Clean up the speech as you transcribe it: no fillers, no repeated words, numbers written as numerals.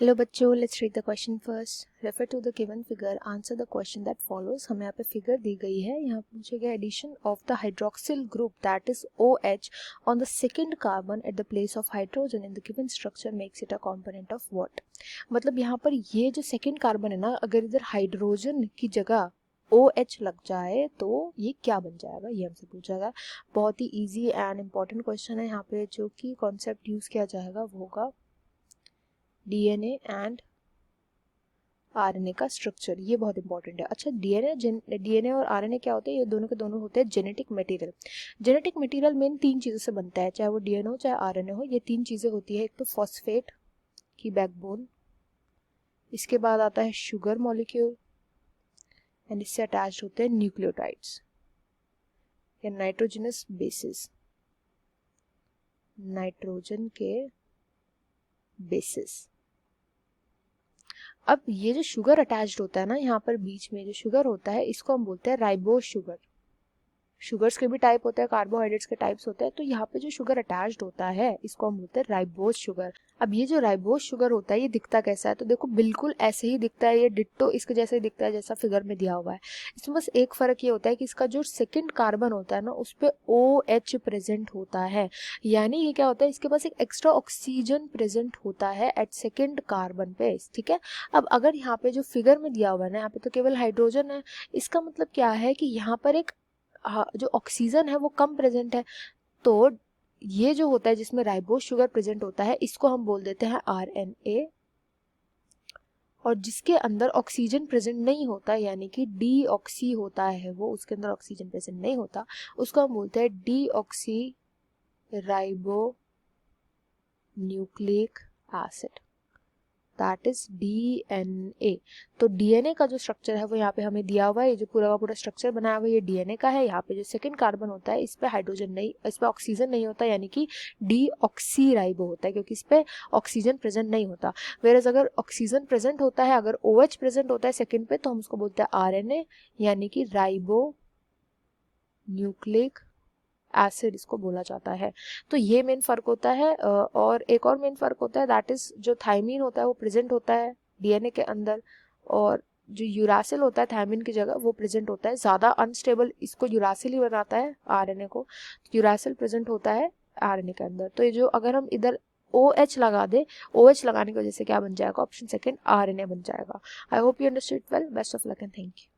Hello बच्चों, let's read the question first. Refer to the given figure, answer the question that follows. हमें यहाँ पे figure दी गई है. यहाँ पूछा गया addition of the hydroxyl group that is OH on the second carbon at the place of hydrogen in the given structure makes it a component of what. मतलब यहाँ पर ये जो सेकंड कार्बन है ना, अगर इधर हाइड्रोजन की जगह OH लग जाए तो ये क्या बन जाएगा, ये हमसे पूछा गया. बहुत ही ईजी एंड इम्पॉर्टेंट क्वेश्चन है. यहाँ पे जो कि कॉन्सेप्ट यूज किया जाएगा वो होगा DNA एंड RNA का स्ट्रक्चर. ये बहुत इंपॉर्टेंट है. अच्छा, DNA और RNA क्या होते हैं? ये दोनों के दोनों होते हैं genetic material. Genetic material main तीन चीज़ों से बनता है, चाहे वो DNA हो चाहे RNA हो. ये तीन चीज़ें होती है. एक तो फॉस्फेट की बैकबोन, इसके बाद आता है शुगर मॉलिक्यूल एंड इससे अटैच होते हैं न्यूक्लियोटाइड्स या नाइट्रोजनस बेसिस, नाइट्रोजन के बेसिस. अब ये जो शुगर अटैच्ड होता है ना, यहाँ पर बीच में जो शुगर होता है इसको हम बोलते हैं राइबोस शुगर. शुगर्स के भी टाइप होते हैं, कार्बोहाइड्रेट्स के टाइप्स होते हैं. तो यहाँ पे जो शुगर अटैच्ड होता है इसको हम बोलते हैं राइबोस शुगर. अब ये जो राइबोस शुगर होता है ये दिखता कैसा है? तो देखो बिल्कुल ऐसे ही दिखता है. ये डिट्टो इसके जैसे ही दिखता है जैसा फिगर में दिया हुआ है. इसमें बस एक फर्क ये होता है कि इसका जो सेकंड कार्बन होता है ना उस पर OH प्रेजेंट होता है. यानी ये क्या होता है, इसके पास एक एक्स्ट्रा ऑक्सीजन प्रेजेंट होता है एट सेकेंड कार्बन पे. ठीक है. अब अगर यहाँ पे जो फिगर में दिया हुआ है ना, यहाँ पे तो केवल हाइड्रोजन है. इसका मतलब क्या है कि यहाँ पर एक जो ऑक्सीजन है वो कम प्रेजेंट है. तो ये जो होता है जिसमें राइबोस शुगर प्रेजेंट होता है इसको हम बोल देते हैं RNA. और जिसके अंदर ऑक्सीजन प्रेजेंट नहीं होता यानी कि डीऑक्सी होता है, वो उसके अंदर ऑक्सीजन प्रेजेंट नहीं होता, उसको हम बोलते हैं deoxy ribo nucleic acid, that is DNA. तो DNA का जो स्ट्रक्चर है वो यहाँ पे हमें दिया हुआ है. ये जो पूरा का पूरा स्ट्रक्चर बनाया हुआ है ये DNA का है. यहाँ पे जो सेकंड कार्बन होता है इस पे हाइड्रोजन नहीं, इस पे ऑक्सीजन नहीं होता यानी कि डीऑक्सी राइबो होता है क्योंकि इस पे ऑक्सीजन प्रेजेंट नहीं होता. वेरएज अगर ऑक्सीजन प्रेजेंट होता है, अगर OH प्रेजेंट होता है सेकंड पे, तो हम उसको बोलते हैं RNA यानी कि राइबो न्यूक्लिक एसिड इसको बोला जाता है. तो ये मेन फर्क होता है. और एक और मेन फर्क होता है, दैट इज जो थायमीन होता है वो प्रेजेंट होता है DNA के अंदर, और जो यूरासिल होता है थायमीन की जगह वो प्रेजेंट होता है. ज़्यादा अनस्टेबल इसको यूरासिल ही बनाता है RNA को. यूरासिल प्रेजेंट होता है RNA के अंदर. तो ये जो अगर हम इधर OH लगा दे, OH लगाने की वजह से क्या बन जाएगा? ऑप्शन सेकेंड RNA बन जाएगा. I hope you understood well. Best of luck and thank you.